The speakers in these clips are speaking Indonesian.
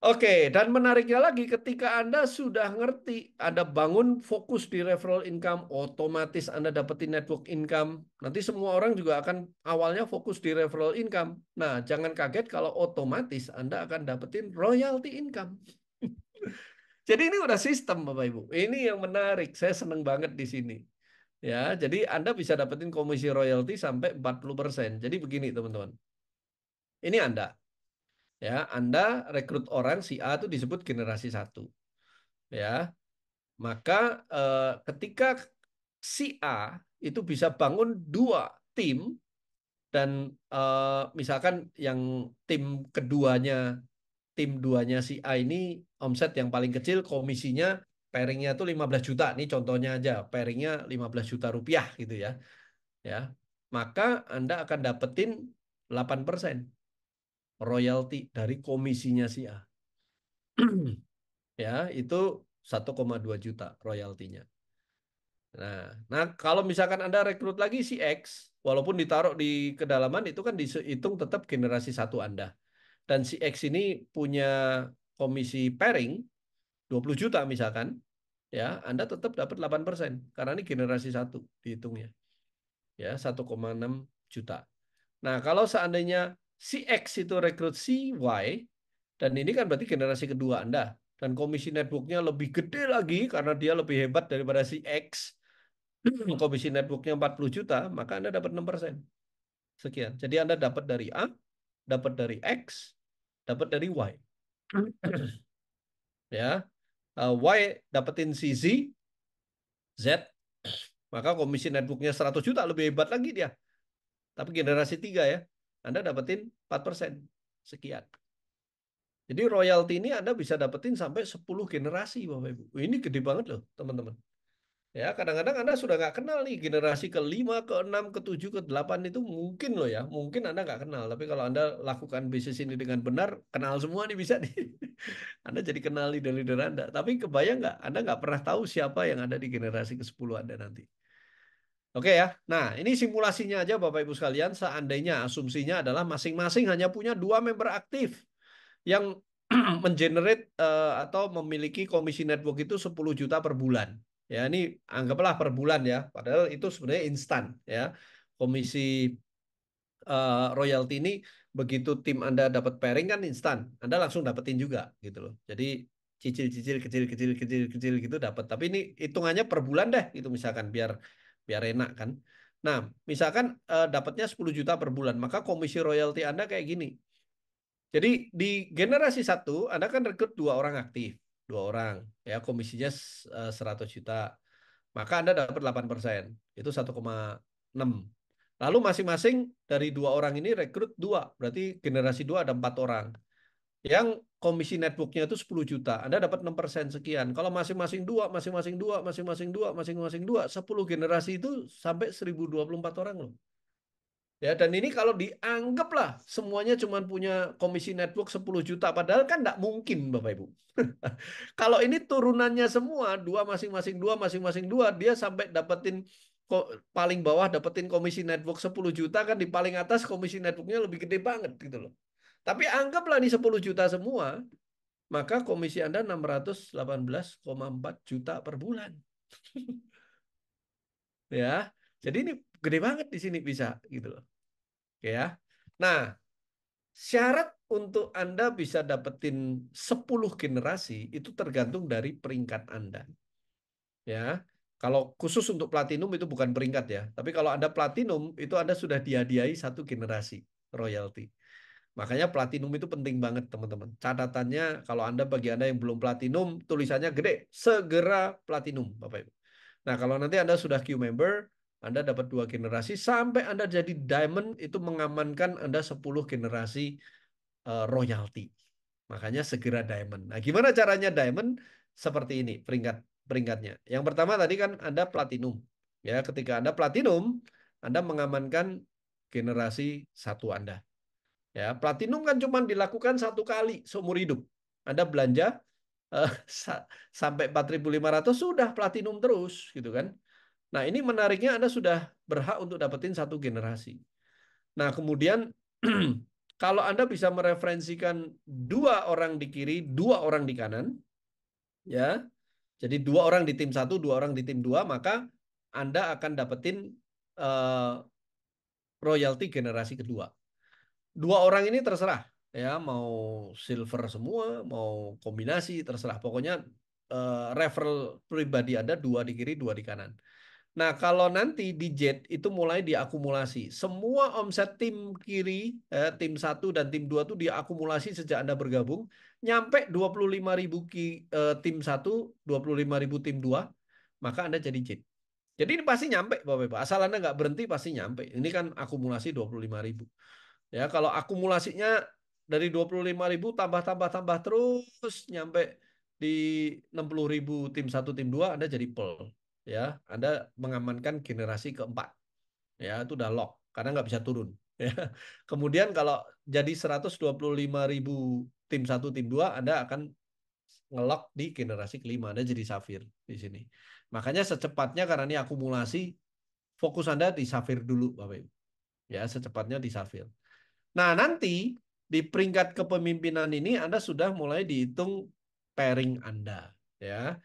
Oke, dan menariknya lagi ketika Anda sudah ngerti, Anda bangun fokus di referral income, otomatis Anda dapetin network income. Nanti semua orang juga akan awalnya fokus di referral income. Nah, jangan kaget kalau otomatis Anda akan dapetin royalty income. Jadi ini udah sistem Bapak Ibu. Ini yang menarik. Saya seneng banget di sini. Ya, jadi Anda bisa dapetin komisi royalty sampai 40%. Jadi begini teman-teman. Ini Anda. Ya, Anda rekrut orang si A itu disebut generasi satu. Ya, maka ketika si A itu bisa bangun dua tim dan misalkan yang tim keduanya, tim duanya si A ini omset yang paling kecil komisinya pairingnya itu 15 juta. Nih contohnya aja, pairingnya 15 juta rupiah gitu ya. Ya, maka Anda akan dapetin 8% royalti dari komisinya si A. Ya, itu 1,2 juta royaltinya. Nah, nah kalau misalkan Anda rekrut lagi si X, walaupun ditaruh di kedalaman itu kan dihitung tetap generasi satu Anda. Dan si X ini punya komisi pairing 20 juta misalkan, ya Anda tetap dapat 8% karena ini generasi satu dihitungnya, ya 1,6 juta. Nah, kalau seandainya si X itu rekrut si Y, dan ini kan berarti generasi kedua Anda, dan komisi networknya lebih gede lagi karena dia lebih hebat daripada si X, komisi networknya 40 juta, maka Anda dapat 6%. Sekian. Jadi Anda dapat dari A, dapat dari X, dapat dari Y. Ya, Y dapetin si Z, maka komisi networknya 100 juta lebih hebat lagi dia. Tapi generasi 3 ya, Anda dapetin 4%. Sekian. Jadi royalti ini Anda bisa dapetin sampai 10 generasi, Bapak Ibu. Ini gede banget loh, teman-teman. Ya, kadang-kadang Anda sudah nggak kenal nih generasi ke-5, ke-6, ke-7, ke-8 itu mungkin loh ya. Mungkin Anda nggak kenal. Tapi kalau Anda lakukan bisnis ini dengan benar, kenal semua nih bisa nih. Anda jadi kenal leader-leader Anda. Tapi kebayang nggak? Anda nggak pernah tahu siapa yang ada di generasi ke-10 Anda nanti. Oke ya. Nah, ini simulasinya aja Bapak Ibu sekalian. Seandainya asumsinya adalah masing-masing hanya punya dua member aktif yang mengenerate atau memiliki komisi network itu 10 juta per bulan. Ya, ini anggaplah per bulan ya. Padahal itu sebenarnya instan ya. Komisi royalti ini begitu tim Anda dapat pairing kan instan. Anda langsung dapetin juga gitu loh. Jadi cicil-cicil kecil-kecil gitu dapat. Tapi ini hitungannya per bulan deh gitu misalkan biar biar enak kan. Nah, misalkan dapatnya 10 juta per bulan, maka komisi royalti Anda kayak gini. Jadi di generasi satu Anda kan rekrut dua orang aktif, dua orang ya komisinya 100 juta. Maka Anda dapat 8%. Itu 1,6. Lalu masing-masing dari dua orang ini rekrut dua, berarti generasi dua ada 4 orang. Yang komisi networknya itu 10 juta, Anda dapat 6% sekian. Kalau masing-masing dua, masing-masing dua, masing-masing dua, masing-masing dua, 10 generasi itu sampai 1.024 orang loh. Ya, dan ini kalau dianggap lah semuanya cuma punya komisi network 10 juta, padahal kan nggak mungkin Bapak Ibu. Kalau ini turunannya semua, dua masing-masing dua, masing-masing dua, dia sampai dapetin kok paling bawah dapetin komisi network 10 juta kan di paling atas komisi networknya lebih gede banget gitu loh. Tapi anggaplah ini 10 juta semua, maka komisi Anda 618,4 juta per bulan. Ya, jadi ini gede banget di sini bisa gitu loh. Oke ya. Nah, syarat untuk Anda bisa dapetin 10 generasi itu tergantung dari peringkat Anda. Ya, kalau khusus untuk platinum itu bukan peringkat ya. Tapi kalau Anda platinum itu Anda sudah dihadiahi satu generasi royalti. Makanya platinum itu penting banget teman-teman. Catatannya kalau Anda bagi Anda yang belum platinum tulisannya gede, segera platinum Bapak Ibu. Nah, kalau nanti Anda sudah Q member, Anda dapat dua generasi sampai Anda jadi diamond itu mengamankan Anda 10 generasi royalti. Makanya segera diamond. Nah, gimana caranya diamond? Seperti ini peringkatnya. Yang pertama tadi kan Anda platinum. Ya, ketika Anda platinum, Anda mengamankan generasi satu Anda. Ya, platinum kan cuma dilakukan satu kali seumur hidup. Anda belanja eh, sampai 4.500 sudah platinum terus gitu kan. Nah, ini menariknya Anda sudah berhak untuk dapetin satu generasi. Nah, kemudian Kalau Anda bisa mereferensikan dua orang di kiri, dua orang di kanan, ya. Jadi dua orang di tim satu, dua orang di tim dua, maka Anda akan dapetin eh, royalti generasi kedua. Dua orang ini terserah, ya, mau silver semua, mau kombinasi, terserah. Pokoknya referral pribadi Anda dua di kiri, dua di kanan. Nah, kalau nanti di Jet itu mulai diakumulasi. Semua omset tim kiri, tim satu dan tim 2 itu diakumulasi sejak Anda bergabung. Nyampe 25.000 tim satu, 25.000 tim 2, maka Anda jadi Jet. Jadi ini pasti nyampe, Bapak-Bapak. Asal Anda nggak berhenti, pasti nyampe. Ini kan akumulasi 25.000. Ya, kalau akumulasinya dari 25.000 tambah terus nyampe di 60.000 tim satu tim 2 Anda jadi pearl. Ya, Anda mengamankan generasi keempat. Ya, itu udah lock karena nggak bisa turun. Ya. Kemudian kalau jadi 125.000 tim satu tim 2 Anda akan ngelock di generasi kelima. Anda jadi safir di sini. Makanya secepatnya karena ini akumulasi, fokus Anda di safir dulu, Bapak Ibu. Ya, secepatnya di safir. Nah, nanti di peringkat kepemimpinan ini Anda sudah mulai dihitung pairing Anda, ya.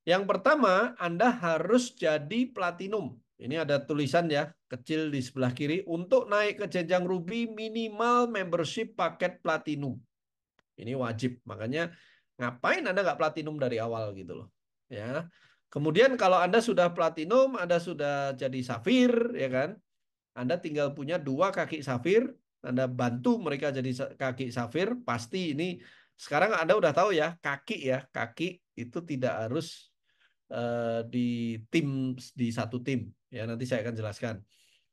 Yang pertama, Anda harus jadi platinum. Ini ada tulisan ya, kecil di sebelah kiri. Untuk naik ke jenjang Ruby, minimal membership paket platinum. Ini wajib. Makanya ngapain Anda nggak platinum dari awal gitu loh. Ya. Kemudian kalau Anda sudah platinum, Anda sudah jadi safir, ya kan? Anda tinggal punya dua kaki safir, Anda bantu mereka jadi kaki safir, pasti ini sekarang Anda udah tahu ya, kaki itu tidak harus di tim di satu tim. Ya, nanti saya akan jelaskan.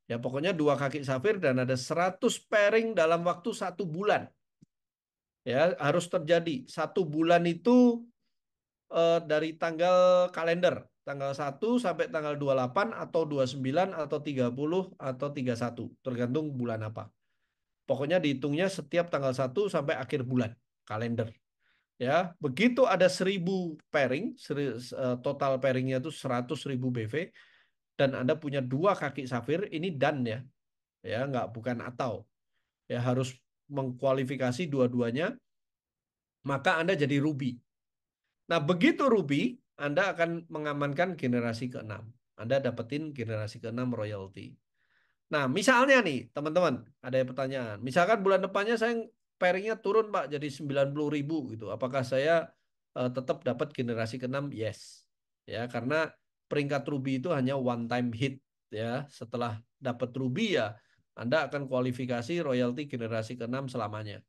Ya, pokoknya dua kaki safir dan ada 100 pairing dalam waktu 1 bulan. Ya, harus terjadi. 1 bulan itu dari tanggal kalender, tanggal 1 sampai tanggal 28 atau 29 atau 30 atau 31, tergantung bulan apa. Pokoknya dihitungnya setiap tanggal 1 sampai akhir bulan kalender. Ya, begitu ada 1.000 pairing, total pairingnya itu 100.000 BV, dan Anda punya dua kaki safir, ini done ya, ya nggak bukan atau, ya harus mengkualifikasi dua-duanya, maka Anda jadi ruby. Nah, begitu ruby, Anda akan mengamankan generasi ke-6. Anda dapetin generasi ke-6 royalty. Nah, misalnya nih, teman-teman, ada yang pertanyaan. Misalkan bulan depannya saya pairingnya turun, Pak, jadi 90.000 gitu. Apakah saya tetap dapat generasi ke-6? Yes. Ya, karena peringkat Ruby itu hanya one time hit ya. Setelah dapat Ruby ya, Anda akan kualifikasi royalti generasi ke-6 selamanya.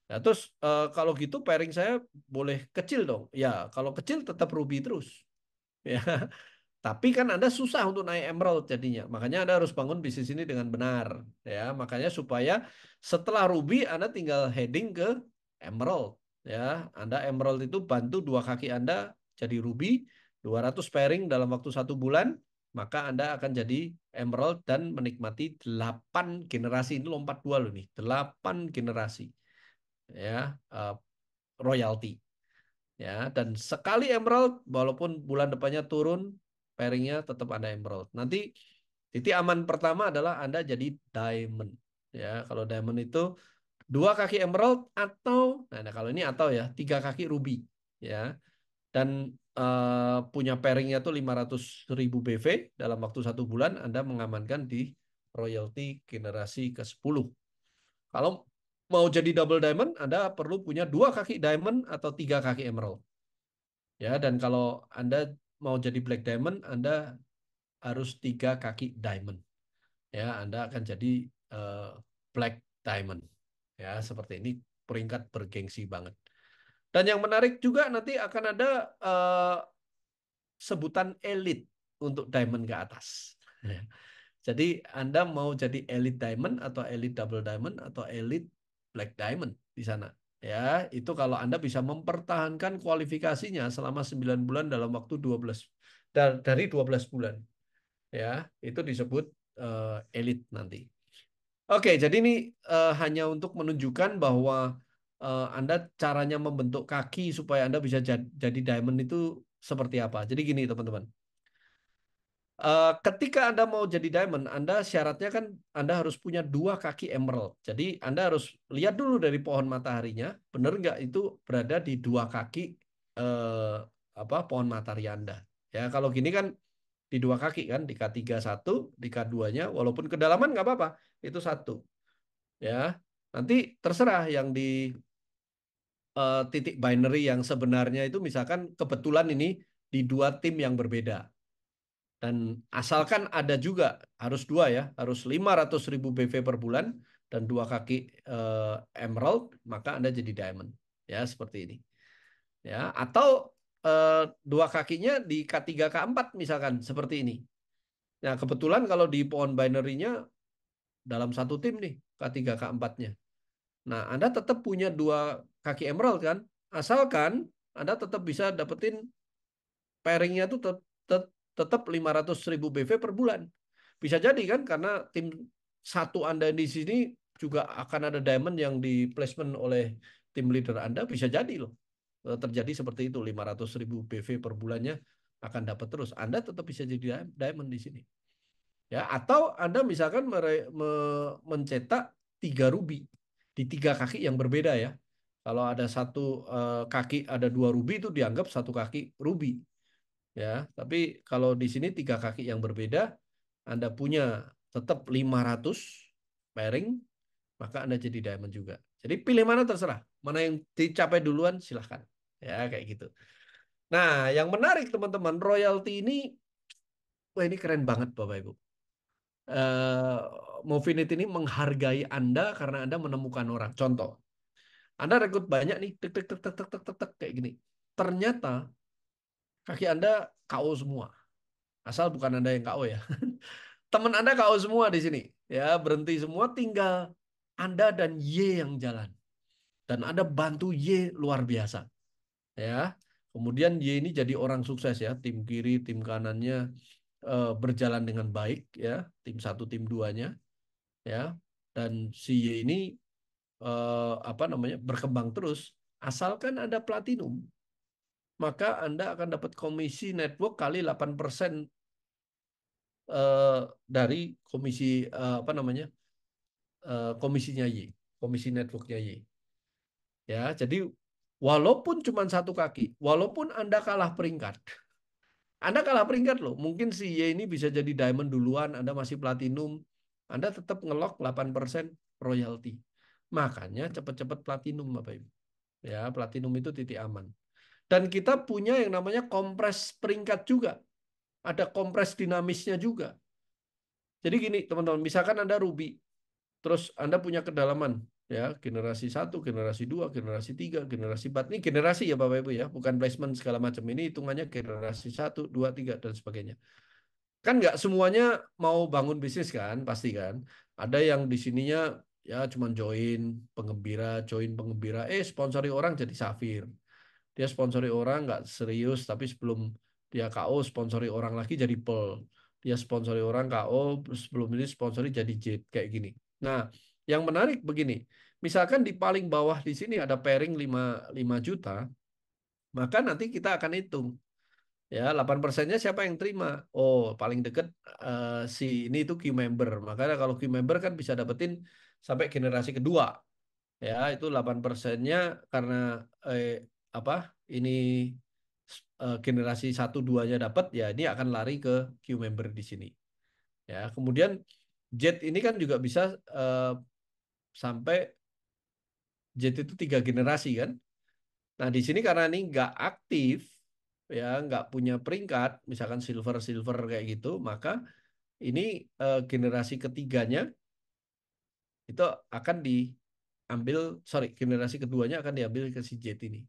Nah, terus kalau gitu pairing saya boleh kecil dong. Ya, kalau kecil tetap Ruby terus. Ya. Tapi kan Anda susah untuk naik emerald jadinya. Makanya Anda harus bangun bisnis ini dengan benar. Ya, makanya supaya setelah Ruby Anda tinggal heading ke emerald. Ya, Anda emerald itu bantu dua kaki Anda jadi Ruby, 200 pairing dalam waktu 1 bulan, maka Anda akan jadi emerald dan menikmati 8 generasi. Ini lompat dua loh nih, 8 generasi. Ya, eh, royalti. Ya, dan sekali emerald walaupun bulan depannya turun pairingnya tetap Anda emerald. Nanti titik aman pertama adalah Anda jadi diamond. Ya, kalau diamond itu dua kaki emerald atau nah kalau ini atau ya 3 kaki ruby ya. Dan punya pairingnya tuh 500.000 BV dalam waktu 1 bulan Anda mengamankan di royalti generasi ke-10. Kalau mau jadi double diamond Anda perlu punya dua kaki diamond atau 3 kaki emerald. Ya, dan kalau Anda mau jadi Black Diamond, Anda harus 3 kaki Diamond. Ya, Anda akan jadi eh, Black Diamond. Ya, seperti ini peringkat bergengsi banget. Dan yang menarik juga nanti akan ada sebutan elit untuk Diamond ke atas. Ya. Jadi Anda mau jadi Elite Diamond atau Elite Double Diamond atau Elite Black Diamond di sana. Ya, itu kalau Anda bisa mempertahankan kualifikasinya selama 9 bulan dalam waktu 12 dari 12 bulan. Ya, itu disebut elite nanti. Oke, jadi ini hanya untuk menunjukkan bahwa Anda caranya membentuk kaki supaya Anda bisa jadi diamond itu seperti apa. Jadi gini, teman-teman. Ketika Anda mau jadi diamond, Anda syaratnya kan Anda harus punya 2 kaki emerald. Jadi Anda harus lihat dulu dari pohon mataharinya, benar nggak itu berada di 2 kaki eh, pohon matahari Anda. Ya kalau gini kan di 2 kaki kan, di K3 satu, di K2-nya, walaupun kedalaman nggak apa-apa, itu satu. Ya nanti terserah yang di titik binary yang sebenarnya itu misalkan kebetulan ini di 2 tim yang berbeda. Dan asalkan ada juga, harus 2 ya, harus 500.000 BV per bulan dan 2 kaki emerald, maka Anda jadi diamond. Ya, seperti ini. Ya, atau eh, 2 kakinya di K3 K4 misalkan seperti ini. Nah, kebetulan kalau di pohon binary-nya dalam satu tim nih, K3 K4-nya. Nah, Anda tetap punya 2 kaki emerald kan? Asalkan Anda tetap bisa dapetin pairingnya tuh tetap 500.000 BV per bulan. Bisa jadi kan karena tim satu Anda di sini juga akan ada diamond yang di placement oleh tim leader Anda, bisa jadi loh. Terjadi seperti itu, 500.000 BV per bulannya akan dapat terus. Anda tetap bisa jadi diamond di sini. Ya, atau Anda misalkan mencetak 3 ruby di 3 kaki yang berbeda ya. Kalau ada satu kaki ada 2 ruby itu dianggap 1 kaki ruby. Ya, tapi kalau di sini 3 kaki yang berbeda, Anda punya tetap 500 pairing, maka Anda jadi diamond juga. Jadi pilih mana terserah, mana yang dicapai duluan silahkan. Ya, kayak gitu. Nah, yang menarik teman-teman, royalti ini, wah ini keren banget Bapak Ibu. eh Mofinity ini menghargai Anda karena Anda menemukan orang. Contoh, Anda rekrut banyak nih, tek tek tek tek tek tek tek tek, kayak gini. Ternyata kaki Anda KO semua. Asal bukan Anda yang KO ya. Teman Anda KO semua di sini. Ya, berhenti semua, tinggal Anda dan Y yang jalan. Dan Anda bantu Y luar biasa. Ya. Kemudian Y ini jadi orang sukses ya. Tim kiri, tim kanannya berjalan dengan baik ya. Tim satu, tim duanya ya. Dan si Y ini berkembang terus. Asalkan ada platinum, maka Anda akan dapat komisi network kali 8% eh, dari komisi komisinya Y, komisi networknya Y. Ya, jadi walaupun cuma 1 kaki, walaupun Anda kalah peringkat, Anda kalah peringkat loh. Mungkin si Y ini bisa jadi diamond duluan, Anda masih platinum, Anda tetap ngelok 8% royalty. Makanya cepat-cepat platinum, Bapak Ibu. Ya, platinum itu titik aman. Dan kita punya yang namanya kompres peringkat juga. Ada kompres dinamisnya juga. Jadi gini, teman-teman, misalkan Anda Ruby, terus Anda punya kedalaman, ya, generasi satu, generasi 2, generasi 3, generasi 4. Ini generasi ya Bapak Ibu ya, bukan placement segala macam. Ini hitungannya generasi satu, 2, 3, dan sebagainya. Kan nggak semuanya mau bangun bisnis kan, pasti kan. Ada yang di sininya ya cuman join pengembira, sponsori orang jadi Safir. Dia sponsori orang nggak serius, tapi sebelum dia KO sponsori orang lagi jadi Pearl. Dia sponsori orang KO, sebelum ini sponsori jadi Jade kayak gini. Nah, yang menarik begini, misalkan di paling bawah di sini ada pairing 5 juta, maka nanti kita akan hitung ya 8%-nya siapa yang terima. Oh, paling deket si ini itu key member. Makanya kalau key member kan bisa dapetin sampai generasi kedua. Ya, itu 8%-nya karena eh, apa? Ini generasi satu 2-nya dapat ya ini akan lari ke Q member di sini. Ya, kemudian Jet ini kan juga bisa eh, sampai Jet itu 3 generasi kan. Nah, di sini karena ini nggak aktif ya, nggak punya peringkat, misalkan silver silver kayak gitu, maka ini generasi ketiganya itu akan diambil, sorry, generasi keduanya akan diambil ke si Jet ini.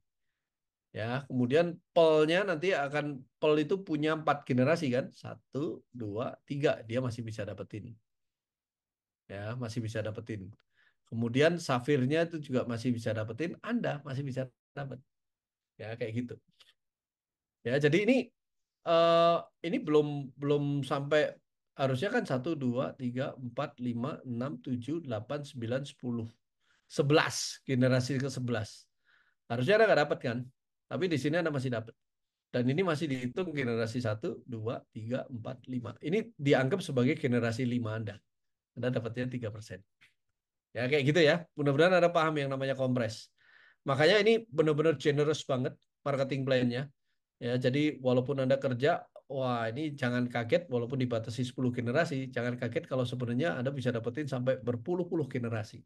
Ya, kemudian pelnya nanti akan pel itu punya 4 generasi kan, satu, dua, tiga, dia masih bisa dapetin, ya, masih bisa dapetin. Kemudian safirnya itu juga masih bisa dapetin, Anda masih bisa dapet, ya kayak gitu. Ya, jadi eh, ini belum belum sampai, harusnya kan satu, dua, tiga, empat, lima, enam, tujuh, delapan, sembilan, 10, 11 generasi ke 11. Harusnya Anda nggak dapat kan, tapi di sini Anda masih dapat. Dan ini masih dihitung generasi 1, 2, 3, 4, 5. Ini dianggap sebagai generasi 5 Anda. Anda dapatnya 3%. Ya kayak gitu ya. Mudah-mudahan Anda paham yang namanya kompres. Makanya ini benar-benar generous banget marketing plan-nya. Ya, jadi walaupun Anda kerja, wah ini jangan kaget walaupun dibatasi 10 generasi, jangan kaget kalau sebenarnya Anda bisa dapetin sampai berpuluh-puluh generasi.